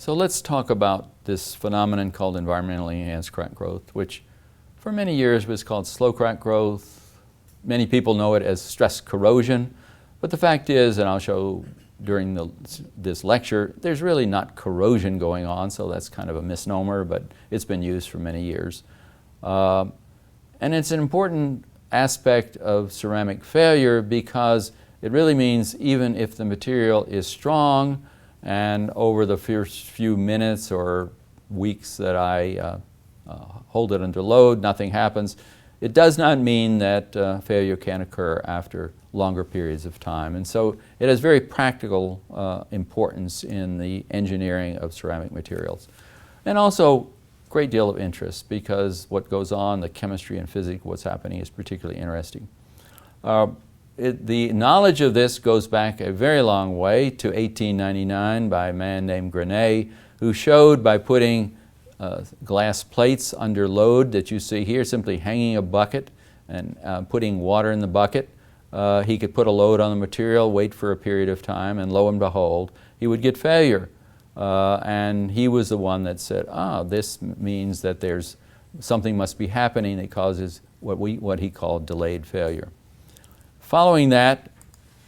So let's talk about this phenomenon called environmentally enhanced crack growth, which for many years was called slow crack growth. Many people know it as stress corrosion, but the fact is, and I'll show during this lecture, there's really not corrosion going on, so that's kind of a misnomer, but it's been used for many years. And it's an important aspect of ceramic failure because it really means even if the material is strong and over the first few minutes or weeks that I hold it under load, nothing happens, it does not mean that failure can occur after longer periods of time. And so it has very practical importance in the engineering of ceramic materials. And also great deal of interest because what goes on, the chemistry and physics, what's happening is particularly interesting. The knowledge of this goes back a very long way to 1899 by a man named Grenet, who showed by putting glass plates under load that you see here, simply hanging a bucket and putting water in the bucket. He could put a load on the material, wait for a period of time, and lo and behold, he would get failure. And he was the one that said, this means that there's something must be happening that causes what he called delayed failure. Following that,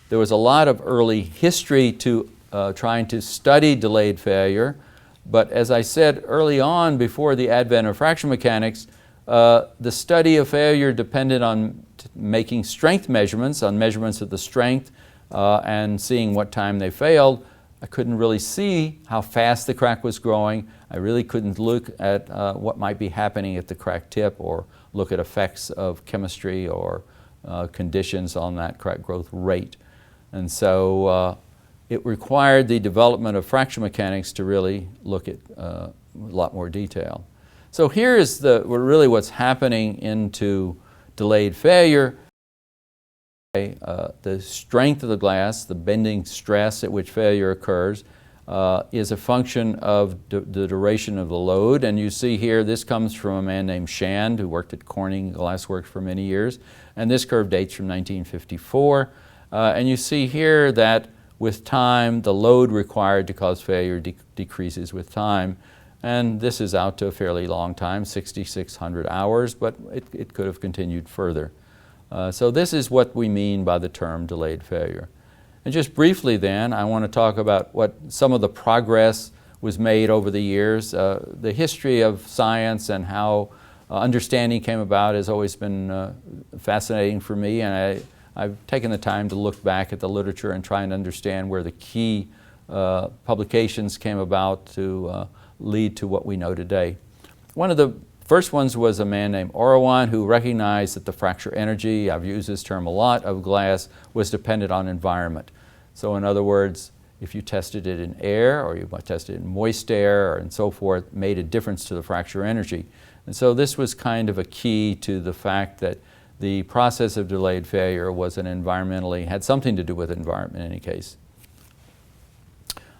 there was a lot of early history to trying to study delayed failure, but as I said early on, before the advent of fracture mechanics, the study of failure depended on making strength measurements, on measurements of the strength and seeing what time they failed. I couldn't really see how fast the crack was growing. I really couldn't look at what might be happening at the crack tip or look at effects of chemistry or conditions on that crack growth rate. And so it required the development of fracture mechanics to really look at a lot more detail. So here is really what's happening into delayed failure. The strength of the glass, the bending stress at which failure occurs, is a function of the duration of the load. And you see here, this comes from a man named Shand, who worked at Corning Glassworks for many years. And this curve dates from 1954. And you see here that with time, the load required to cause failure decreases with time. And this is out to a fairly long time, 6,600 hours, but it could have continued further. So this is what we mean by the term delayed failure. And just briefly then, I want to talk about what some of the progress was made over the years. The history of science and how understanding came about has always been fascinating for me, and I've taken the time to look back at the literature and try and understand where the key publications came about to lead to what we know today. One of the first ones was a man named Orawan, who recognized that the fracture energy, I've used this term a lot, of glass was dependent on environment. So in other words, if you tested it in air or you tested it in moist air and so forth, made a difference to the fracture energy. And so this was kind of a key to the fact that the process of delayed failure was had something to do with environment in any case.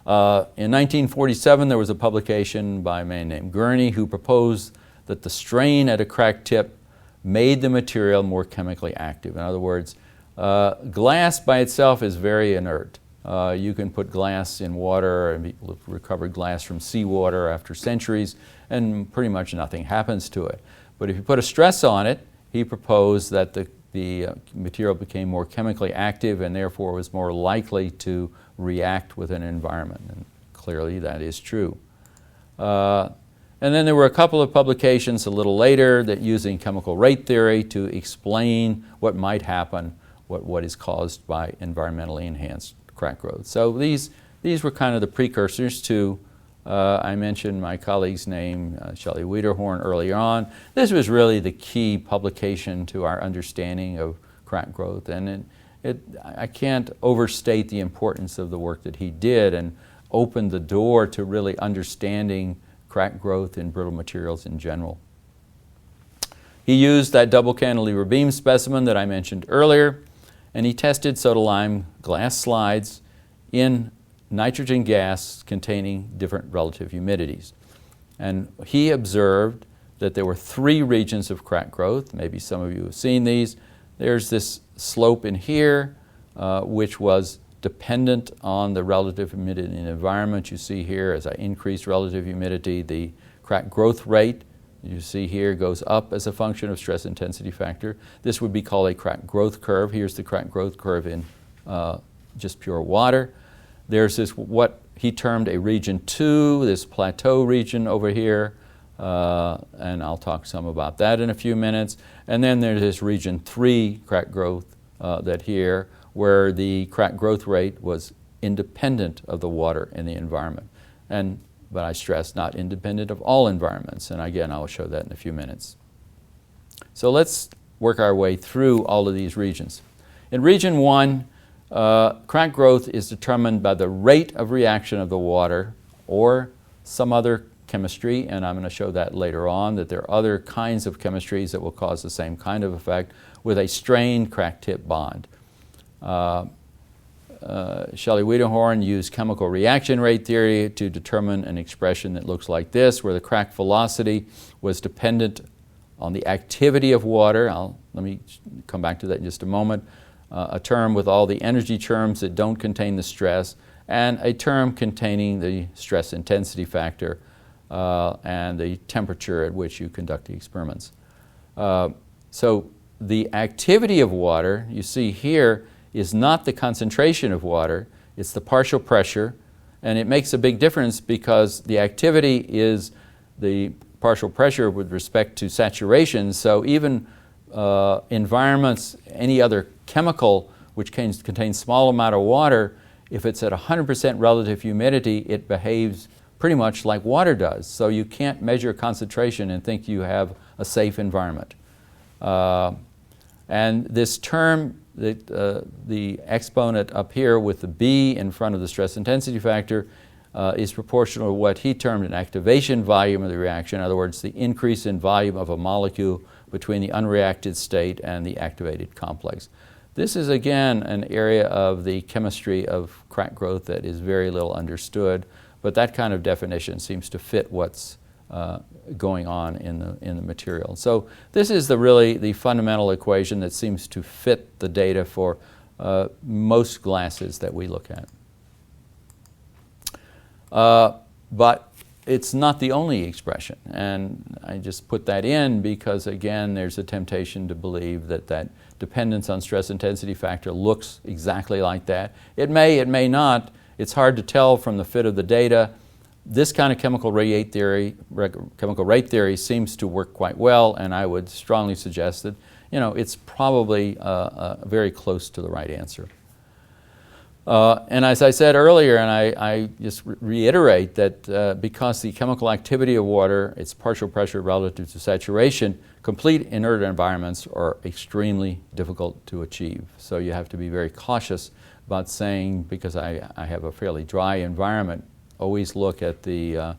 In 1947, there was a publication by a man named Gurney who proposed that the strain at a crack tip made the material more chemically active. In other words, glass by itself is very inert. You can put glass in water, and people have recovered glass from seawater after centuries, and pretty much nothing happens to it. But if you put a stress on it, he proposed that the material became more chemically active and therefore was more likely to react with an environment. And clearly that is true. And then there were a couple of publications a little later that using chemical rate theory to explain what might happen, what is caused by environmentally enhanced crack growth. So these were kind of the precursors to, I mentioned my colleague's name, Shelley Wiederhorn, earlier on. This was really the key publication to our understanding of crack growth. And I can't overstate the importance of the work that he did and opened the door to really understanding crack growth in brittle materials in general. He used that double cantilever beam specimen that I mentioned earlier, and he tested soda-lime glass slides in nitrogen gas containing different relative humidities. And he observed that there were 3 regions of crack growth. Maybe some of you have seen these. There's this slope in here, which was dependent on the relative humidity in the environment. You see here, as I increase relative humidity, the crack growth rate, you see here, goes up as a function of stress intensity factor. This would be called a crack growth curve. Here's the crack growth curve in just pure water. There's this, what he termed a region 2, this plateau region over here, and I'll talk some about that in a few minutes. And then there's this region 3 crack growth that here, where the crack growth rate was independent of the water in the environment. But I stress, not independent of all environments. And again, I'll show that in a few minutes. So let's work our way through all of these regions. In region 1, crack growth is determined by the rate of reaction of the water or some other chemistry, and I'm going to show that later on, that there are other kinds of chemistries that will cause the same kind of effect with a strained crack tip bond. Shelley-Wiedenhorn used chemical reaction rate theory to determine an expression that looks like this, where the crack velocity was dependent on the activity of water. Let me come back to that in just a moment. A term with all the energy terms that don't contain the stress, and a term containing the stress intensity factor and the temperature at which you conduct the experiments. So the activity of water, you see here, is not the concentration of water, it's the partial pressure, and it makes a big difference because the activity is the partial pressure with respect to saturation. So even environments, any other chemical which contains small amount of water, if it's at 100% relative humidity, it behaves pretty much like water does. So you can't measure concentration and think you have a safe environment. And this term, the exponent up here with the B in front of the stress intensity factor is proportional to what he termed an activation volume of the reaction. In other words, the increase in volume of a molecule between the unreacted state and the activated complex. This is again an area of the chemistry of crack growth that is very little understood, but that kind of definition seems to fit what's going on in the material. So this is really the fundamental equation that seems to fit the data for most glasses that we look at. But it's not the only expression, and I just put that in because again there's a temptation to believe that that dependence on stress intensity factor looks exactly like that. It may not. It's hard to tell from the fit of the data. This kind of chemical rate theory seems to work quite well, and I would strongly suggest that it's probably very close to the right answer. And as I said earlier, and I just reiterate that because the chemical activity of water, its partial pressure relative to saturation, complete inert environments are extremely difficult to achieve. So you have to be very cautious about saying, because I have a fairly dry environment, always look at the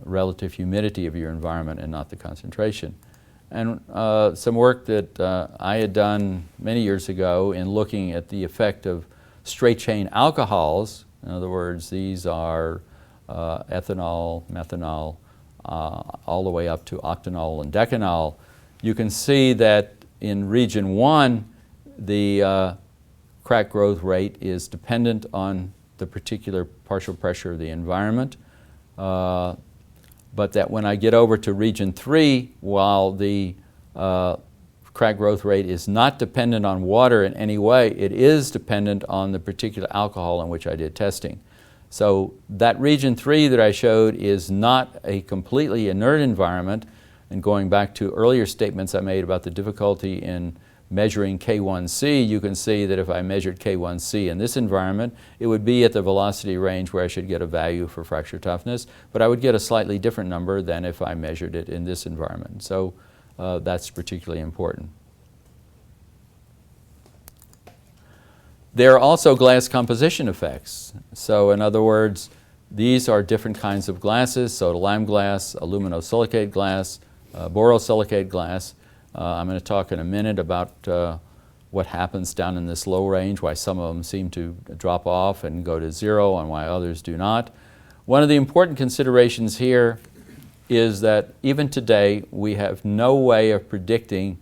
relative humidity of your environment and not the concentration. And some work that I had done many years ago in looking at the effect of straight-chain alcohols, in other words, these are ethanol, methanol, all the way up to octanol and decanol, you can see that in region 1, the crack growth rate is dependent on the particular partial pressure of the environment, but that when I get over to region 3, while the crack growth rate is not dependent on water in any way, it is dependent on the particular alcohol on which I did testing. So that region 3 that I showed is not a completely inert environment, and going back to earlier statements I made about the difficulty in measuring K1C, you can see that if I measured K1C in this environment, it would be at the velocity range where I should get a value for fracture toughness, but I would get a slightly different number than if I measured it in this environment. So that's particularly important. There are also glass composition effects. So in other words, these are different kinds of glasses: soda lime glass, aluminosilicate glass, borosilicate glass. I'm going to talk in a minute about what happens down in this low range, why some of them seem to drop off and go to zero and why others do not. One of the important considerations here is that even today we have no way of predicting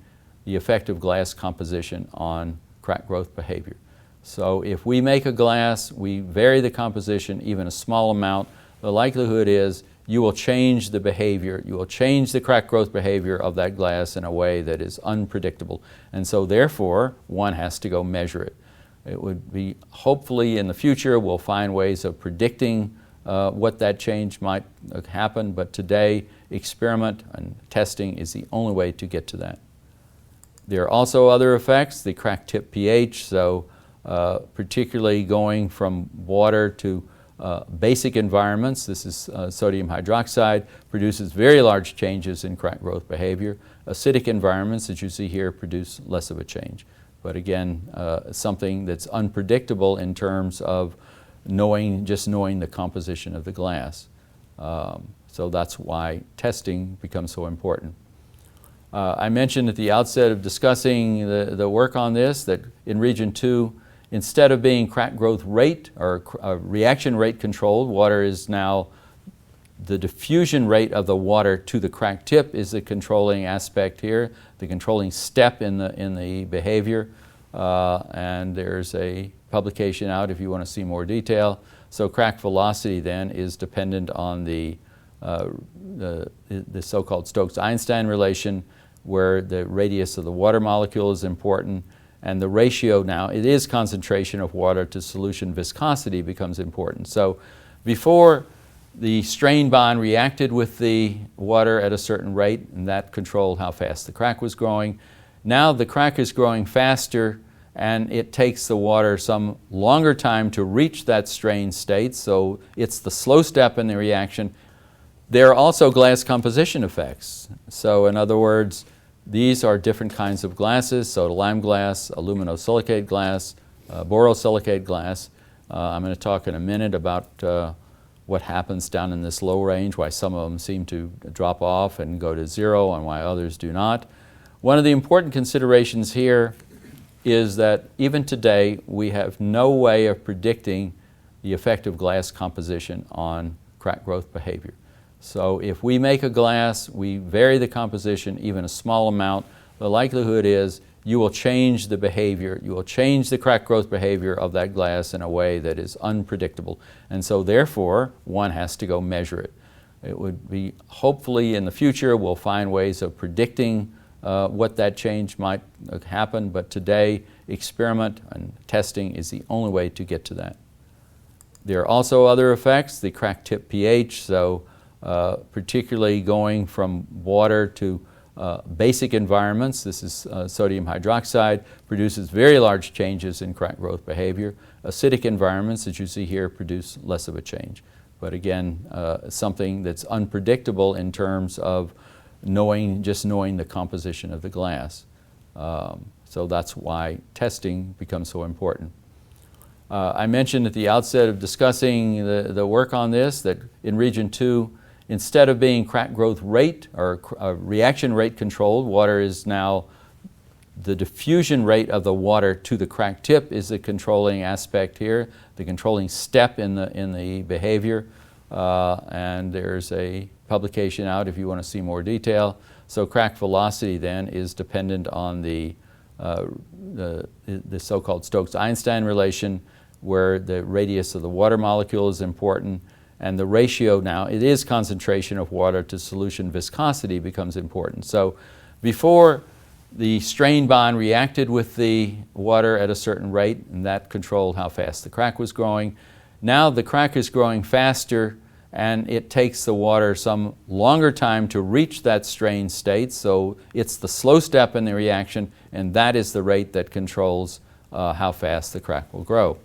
the effect of glass composition on crack growth behavior. So if we make a glass, we vary the composition even a small amount, the likelihood is you will change the behavior, you will change the crack growth behavior of that glass in a way that is unpredictable. And so therefore, one has to go measure it. It would be, hopefully in the future, we'll find ways of predicting what that change might happen, but today, experiment and testing is the only way to get to that. There are also other effects, the crack tip pH, so particularly going from water to basic environments, this is sodium hydroxide, produces very large changes in crack growth behavior. Acidic environments, as you see here, produce less of a change. But again, something that's unpredictable in terms of just knowing the composition of the glass. So that's why testing becomes so important. I mentioned at the outset of discussing the work on this that in Region 2, instead of being crack growth rate or reaction rate controlled, water is now, the diffusion rate of the water to the crack tip is the controlling aspect here, the controlling step in the behavior. And there's a publication out if you want to see more detail. So crack velocity then is dependent on the so-called Stokes-Einstein relation, where the radius of the water molecule is important. And the ratio now, it is concentration of water to solution viscosity becomes important. So before, the strain bond reacted with the water at a certain rate, and that controlled how fast the crack was growing. Now the crack is growing faster, and it takes the water some longer time to reach that strain state, so it's the slow step in the reaction. There are also glass composition effects. So in other words, these are different kinds of glasses, soda lime glass, aluminosilicate glass, borosilicate glass. I'm going to talk in a minute about what happens down in this low range, why some of them seem to drop off and go to zero and why others do not. One of the important considerations here is that even today we have no way of predicting the effect of glass composition on crack growth behavior. So if we make a glass, we vary the composition even a small amount, the likelihood is you will change the behavior, you will change the crack growth behavior of that glass in a way that is unpredictable. And so therefore, one has to go measure it. It would be, hopefully in the future, we'll find ways of predicting what that change might happen, but today, experiment and testing is the only way to get to that. There are also other effects, the crack tip pH, so particularly going from water to basic environments, this is sodium hydroxide, produces very large changes in crack growth behavior. Acidic environments, as you see here, produce less of a change. But again, something that's unpredictable in terms of just knowing the composition of the glass. So that's why testing becomes so important. I mentioned at the outset of discussing the work on this that in Region 2, instead of being crack growth rate or reaction rate controlled, water is now, the diffusion rate of the water to the crack tip is the controlling aspect here, the controlling step in the behavior. And there's a publication out if you want to see more detail. So crack velocity then is dependent on the so-called Stokes-Einstein relation, where the radius of the water molecule is important. And the ratio now, it is concentration of water to solution viscosity becomes important. So before, the strain bond reacted with the water at a certain rate, and that controlled how fast the crack was growing. Now the crack is growing faster, and it takes the water some longer time to reach that strain state, so it's the slow step in the reaction, and that is the rate that controls how fast the crack will grow.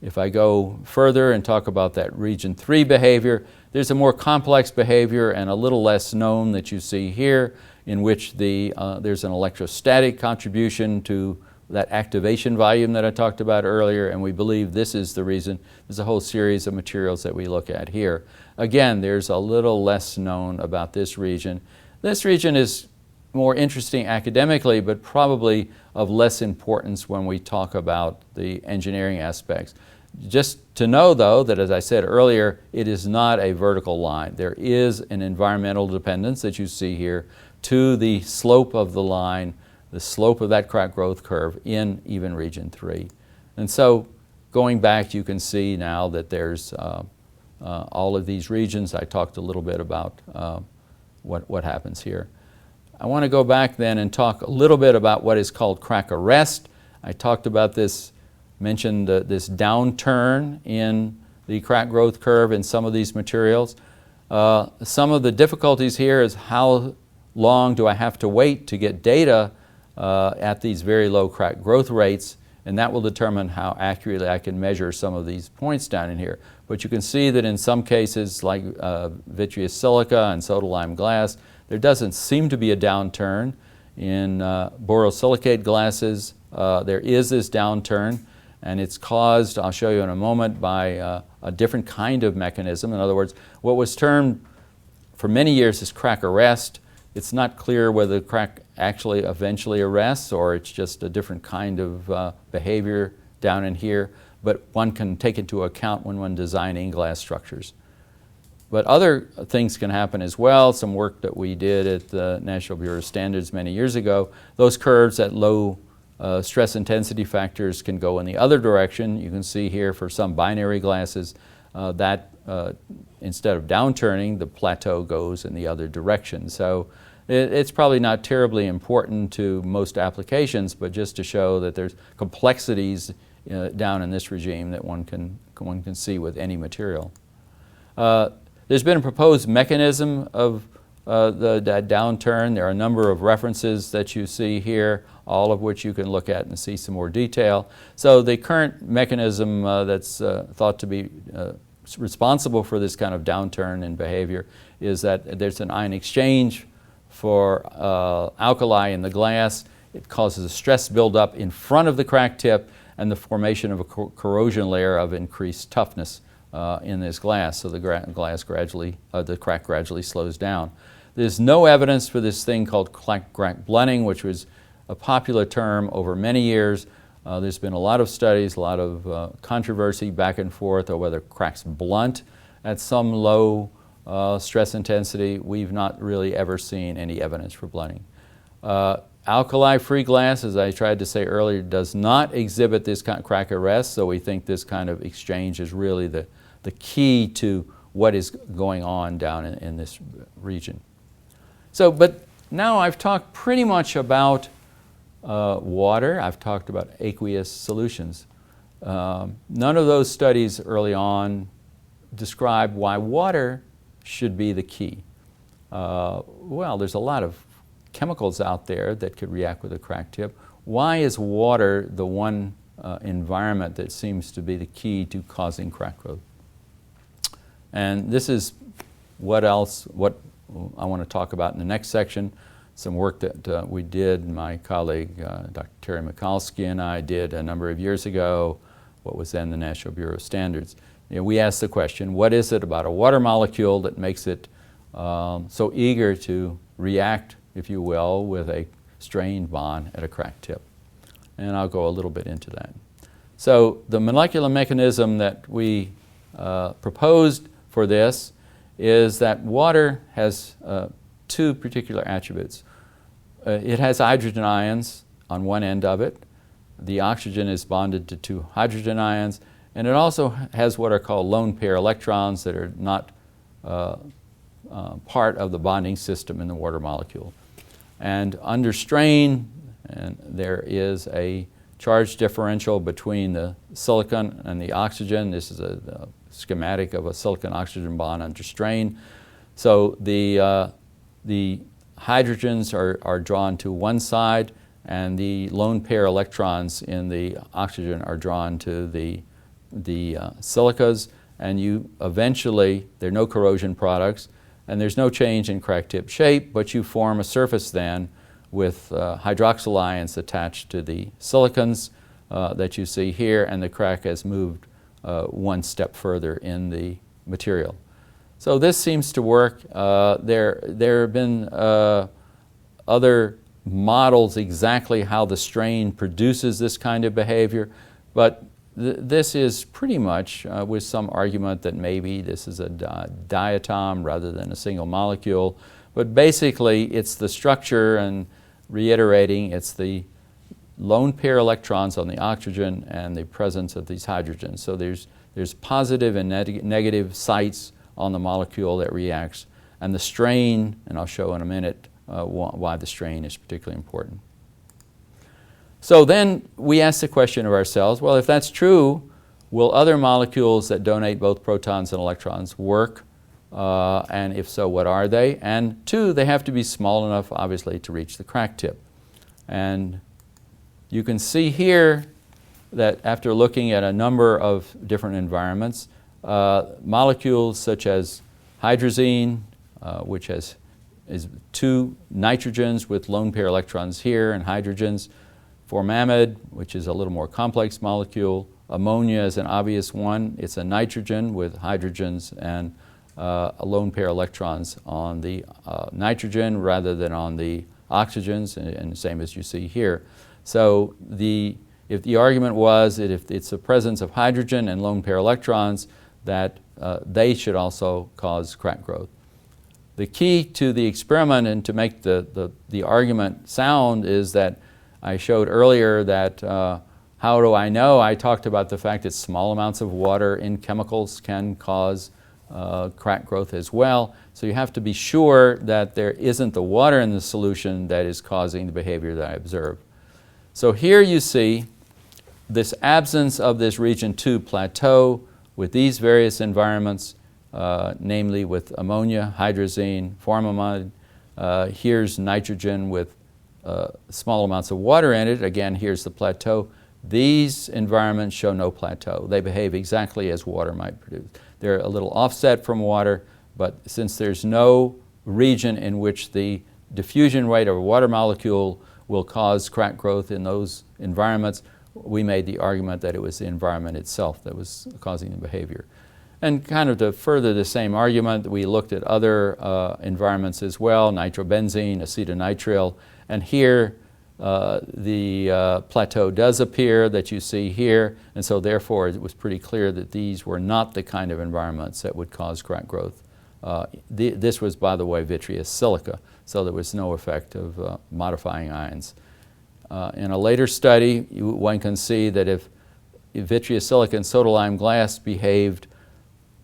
If I go further and talk about that Region 3 behavior, there's a more complex behavior and a little less known that you see here, in which there's an electrostatic contribution to that activation volume that I talked about earlier, and we believe this is the reason. There's a whole series of materials that we look at here. Again, there's a little less known about this region. This region is more interesting academically, but probably of less importance when we talk about the engineering aspects. Just to know, though, that as I said earlier, it is not a vertical line. There is an environmental dependence that you see here to the slope of the line, the slope of that crack growth curve in even Region 3. And so going back, you can see now that there's all of these regions. I talked a little bit about what happens here. I want to go back then and talk a little bit about what is called crack arrest. I talked about this, mentioned this downturn in the crack growth curve in some of these materials. Some of the difficulties here is how long do I have to wait to get data at these very low crack growth rates, and that will determine how accurately I can measure some of these points down in here. But you can see that in some cases, like vitreous silica and soda lime glass, there doesn't seem to be a downturn. In borosilicate glasses, there is this downturn, and it's caused, I'll show you in a moment, by a different kind of mechanism. In other words, what was termed for many years as crack arrest, it's not clear whether the crack actually eventually arrests or it's just a different kind of behavior down in here, but one can take into account when one designing glass structures. But other things can happen as well. Some work that we did at the National Bureau of Standards many years ago, those curves at low stress intensity factors can go in the other direction. You can see here for some binary glasses that instead of downturning, the plateau goes in the other direction. So it's probably not terribly important to most applications, but just to show that there's complexities down in this regime that one can see with any material. There's been a proposed mechanism of that downturn. There are a number of references that you see here, all of which you can look at and see some more detail. So the current mechanism that's thought to be responsible for this kind of downturn in behavior is that there's an ion exchange for alkali in the glass. It causes a stress buildup in front of the crack tip and the formation of a corrosion layer of increased toughness in this glass. So the crack gradually slows down. There's no evidence for this thing called crack blunting, which was a popular term over many years. There's been a lot of studies, a lot of controversy back and forth over whether cracks blunt at some low stress intensity. We've not really ever seen any evidence for blunting. Alkali-free glass, as I tried to say earlier, does not exhibit this kind of crack arrest, so we think this kind of exchange is really the key to what is going on down in this region. So, but now I've talked pretty much about water. I've talked about aqueous solutions. None of those studies early on describe why water should be the key. Well, there's a lot of chemicals out there that could react with a crack tip. Why is water the one environment that seems to be the key to causing crack growth? And this is what I want to talk about in the next section. Some work that we did, my colleague Dr. Terry Mikulski and I did a number of years ago, what was then the National Bureau of Standards. We asked the question, what is it about a water molecule that makes it so eager to react, if you will, with a strained bond at a crack tip? And I'll go a little bit into that. So the molecular mechanism that we proposed for this is that water has two particular attributes. It has hydrogen ions on one end of it. The oxygen is bonded to two hydrogen ions, and it also has what are called lone pair electrons that are not part of the bonding system in the water molecule. And under strain, and there is a charge differential between the silicon and the oxygen. This is a schematic of a silicon-oxygen bond under strain. So the hydrogens are drawn to one side, and the lone pair electrons in the oxygen are drawn to the silicas, and you eventually, there are no corrosion products, and there's no change in crack tip shape, but you form a surface then with hydroxyl ions attached to the silicons that you see here, and the crack has moved one step further in the material. So this seems to work. There have been other models exactly how the strain produces this kind of behavior, but this is pretty much with some argument that maybe this is a diatom rather than a single molecule, but basically it's the structure, and reiterating, it's the lone pair electrons on the oxygen and the presence of these hydrogens. So there's positive and negative sites on the molecule that reacts, and the strain, and I'll show in a minute why the strain is particularly important. So then we ask the question of ourselves, well, if that's true, will other molecules that donate both protons and electrons work? And if so, what are they? And two, they have to be small enough, obviously, to reach the crack tip. And you can see here that after looking at a number of different environments, molecules such as hydrazine, which is two nitrogens with lone pair electrons here and hydrogens, formamide, which is a little more complex molecule. Ammonia is an obvious one. It's a nitrogen with hydrogens and a lone pair electrons on the nitrogen rather than on the oxygens, and the same as you see here. So if the argument was that if it's the presence of hydrogen and lone pair electrons, that they should also cause crack growth. The key to the experiment and to make the argument sound is that I showed earlier that how do I know? I talked about the fact that small amounts of water in chemicals can cause crack growth as well. So you have to be sure that there isn't the water in the solution that is causing the behavior that I observed. So here you see this absence of this region 2 plateau with these various environments, namely with ammonia, hydrazine, formamide. Here's nitrogen with small amounts of water in it. Again, here's the plateau. These environments show no plateau. They behave exactly as water might produce. They're a little offset from water, but since there's no region in which the diffusion rate of a water molecule will cause crack growth in those environments, we made the argument that it was the environment itself that was causing the behavior. And kind of to further the same argument, we looked at other environments as well, nitrobenzene, acetonitrile, and here the plateau does appear that you see here, and so therefore it was pretty clear that these were not the kind of environments that would cause crack growth. This was, by the way, vitreous silica, so there was no effect of modifying ions. In a later study, one can see that if vitreous silica and soda-lime glass behaved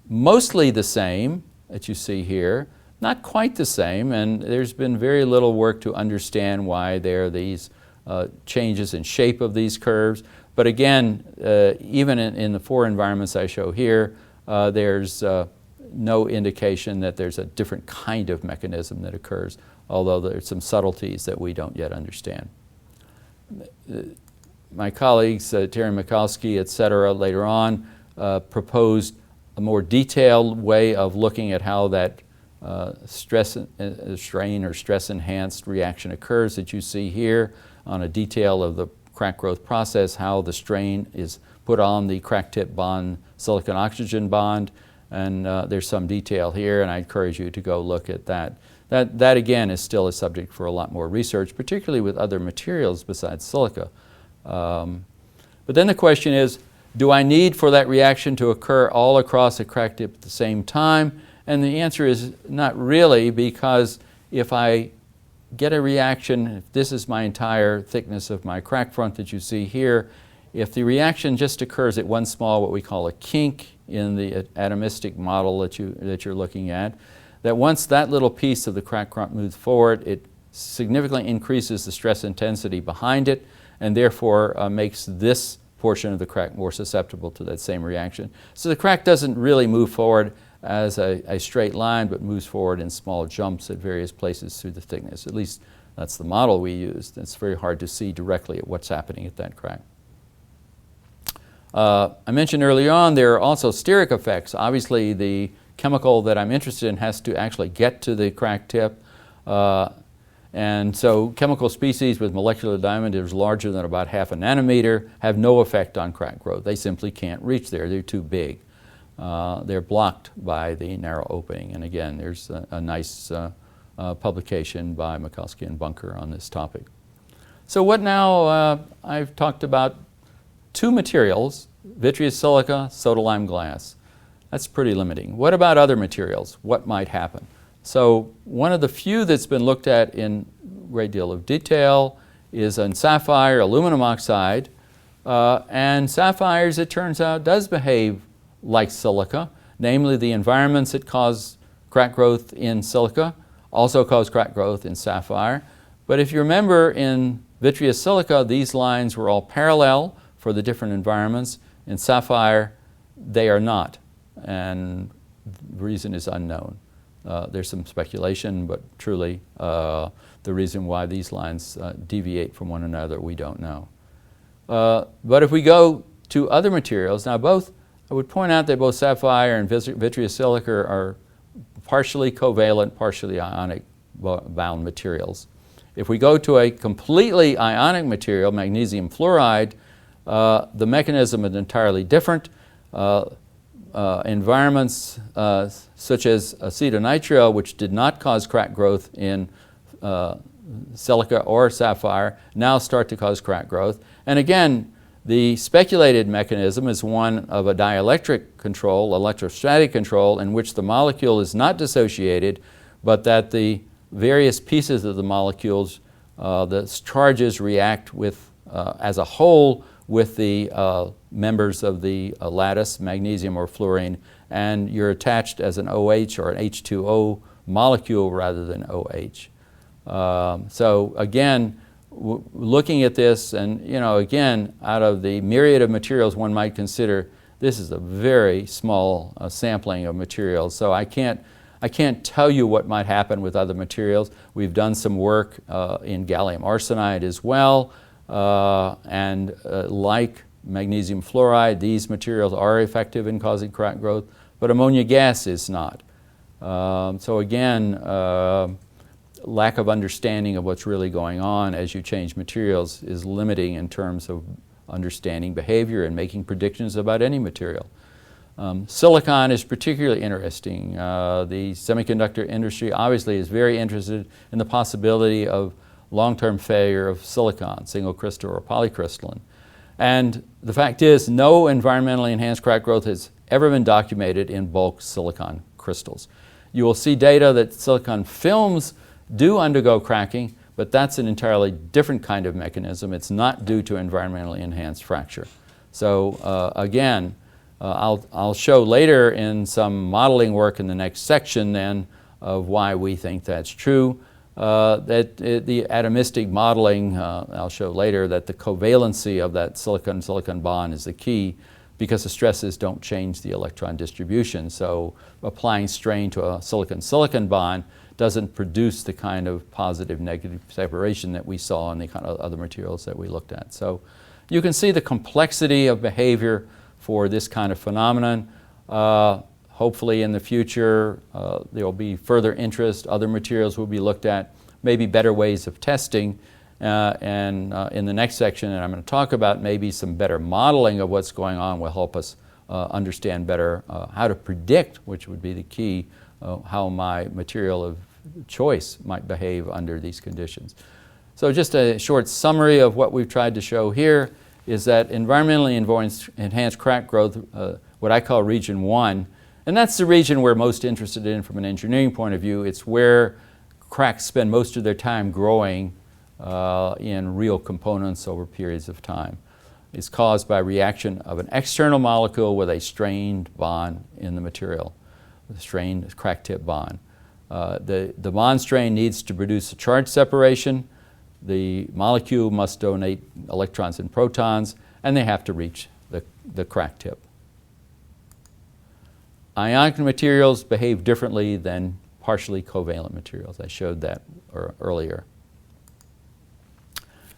mostly the same that you see here, not quite the same, and there's been very little work to understand why there are these changes in shape of these curves. But again, even in the four environments I show here, there's no indication that there's a different kind of mechanism that occurs, although there's some subtleties that we don't yet understand. My colleagues, Terry Mikulski, et cetera, later on proposed a more detailed way of looking at how that strain or stress-enhanced reaction occurs that you see here on a detail of the crack growth process, how the strain is put on the crack tip bond, silicon-oxygen bond, and there's some detail here, and I encourage you to go look at that. That again is still a subject for a lot more research, particularly with other materials besides silica. But then the question is, do I need for that reaction to occur all across a crack tip at the same time? And the answer is not really, because if I get a reaction, if this is my entire thickness of my crack front that you see here, if the reaction just occurs at one small, what we call a kink in the atomistic model that you're looking at, that once that little piece of the crack front moves forward, it significantly increases the stress intensity behind it, and therefore makes this portion of the crack more susceptible to that same reaction. So the crack doesn't really move forward as a straight line, but moves forward in small jumps at various places through the thickness. At least that's the model we used. It's very hard to see directly at what's happening at that crack. I mentioned early on there are also steric effects. Obviously the chemical that I'm interested in has to actually get to the crack tip. And so chemical species with molecular diameters larger than about half a nanometer have no effect on crack growth. They simply can't reach there. They're too big. They're blocked by the narrow opening. And again, there's a nice publication by Mikulski and Bunker on this topic. So what now? I've talked about two materials, vitreous silica, soda-lime glass. That's pretty limiting. What about other materials? What might happen? So one of the few that's been looked at in a great deal of detail is in sapphire, aluminum oxide, and sapphires, it turns out, does behave like silica, namely the environments that cause crack growth in silica also cause crack growth in sapphire. But if you remember, in vitreous silica, these lines were all parallel for the different environments. In sapphire, they are not, and the reason is unknown. There's some speculation, but truly the reason why these lines deviate from one another, we don't know. But if we go to other materials, now I would point out that both sapphire and vitreous silica are partially covalent, partially ionic bound materials. If we go to a completely ionic material, magnesium fluoride, the mechanism is entirely different. Environments such as acetonitrile, which did not cause crack growth in silica or sapphire, now start to cause crack growth. And again, the speculated mechanism is one of a dielectric control, electrostatic control, in which the molecule is not dissociated, but that the various pieces of the molecules, the charges react with, as a whole, with the members of the lattice, magnesium or fluorine, and you're attached as an OH or an H2O molecule rather than OH. So again, looking at this, and again, out of the myriad of materials one might consider, this is a very small sampling of materials. So I can't tell you what might happen with other materials. We've done some work in gallium arsenide as well, and like magnesium fluoride, these materials are effective in causing crack growth, but ammonia gas is not. So again, lack of understanding of what's really going on as you change materials is limiting in terms of understanding behavior and making predictions about any material. Silicon is particularly interesting. The semiconductor industry obviously is very interested in the possibility of long-term failure of silicon, single crystal or polycrystalline. And the fact is, no environmentally enhanced crack growth has ever been documented in bulk silicon crystals. You will see data that silicon films do undergo cracking, but that's an entirely different kind of mechanism. It's not due to environmentally enhanced fracture. So again, I'll show later in some modeling work in the next section then of why we think that's true. The atomistic modeling, I'll show later that the covalency of that silicon-silicon bond is the key, because the stresses don't change the electron distribution. So applying strain to a silicon-silicon bond doesn't produce the kind of positive-negative separation that we saw in the kind of other materials that we looked at. So you can see the complexity of behavior for this kind of phenomenon. Hopefully in the future there will be further interest, other materials will be looked at, maybe better ways of testing, and in the next section that I'm going to talk about, maybe some better modeling of what's going on will help us understand better how to predict, which would be the key, how my material of choice might behave under these conditions. So just a short summary of what we've tried to show here is that environmentally enhanced crack growth, what I call region 1, and that's the region we're most interested in from an engineering point of view. It's where cracks spend most of their time growing in real components over periods of time. It's caused by reaction of an external molecule with a strained bond in the material, the strained crack tip bond. The bond strain needs to produce a charge separation. The molecule must donate electrons and protons, and they have to reach the crack tip. Ionic materials behave differently than partially covalent materials. I showed that earlier.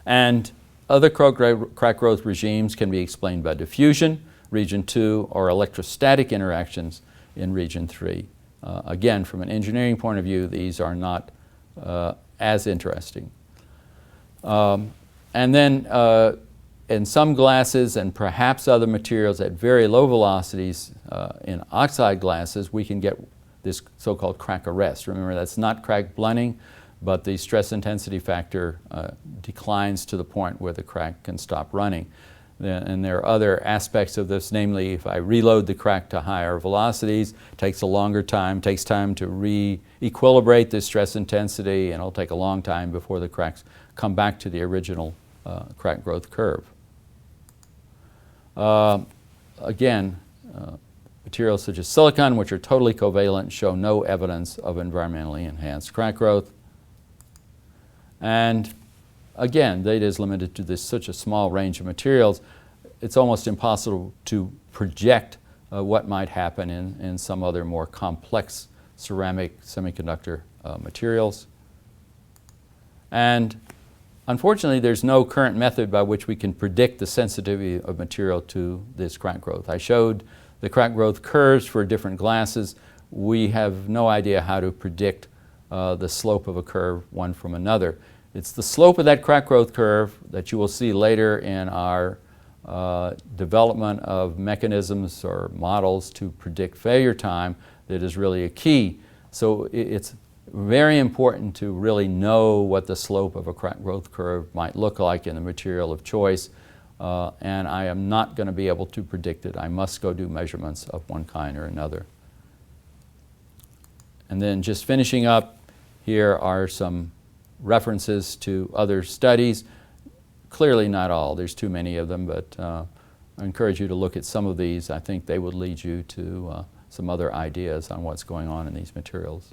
And other crack growth regimes can be explained by diffusion, region 2, or electrostatic interactions in region 3. Again, from an engineering point of view, these are not as interesting. And then in some glasses and perhaps other materials at very low velocities, in oxide glasses, we can get this so-called crack arrest. Remember, that's not crack blunting, but the stress intensity factor declines to the point where the crack can stop running. And there are other aspects of this, namely if I reload the crack to higher velocities, it takes a longer time, takes time to re-equilibrate the stress intensity, and it'll take a long time before the cracks come back to the original crack growth curve. Again, materials such as silicon, which are totally covalent, show no evidence of environmentally enhanced crack growth. And again, data is limited to such a small range of materials, it's almost impossible to project what might happen in some other more complex ceramic semiconductor materials. And unfortunately, there's no current method by which we can predict the sensitivity of material to this crack growth. I showed the crack growth curves for different glasses. We have no idea how to predict the slope of a curve one from another. It's the slope of that crack growth curve that you will see later in our development of mechanisms or models to predict failure time that is really a key. So it's very important to really know what the slope of a crack growth curve might look like in the material of choice. And I am not going to be able to predict it. I must go do measurements of one kind or another. And then just finishing up, here are some references to other studies. Clearly not all, there's too many of them, but I encourage you to look at some of these. I think they would lead you to some other ideas on what's going on in these materials.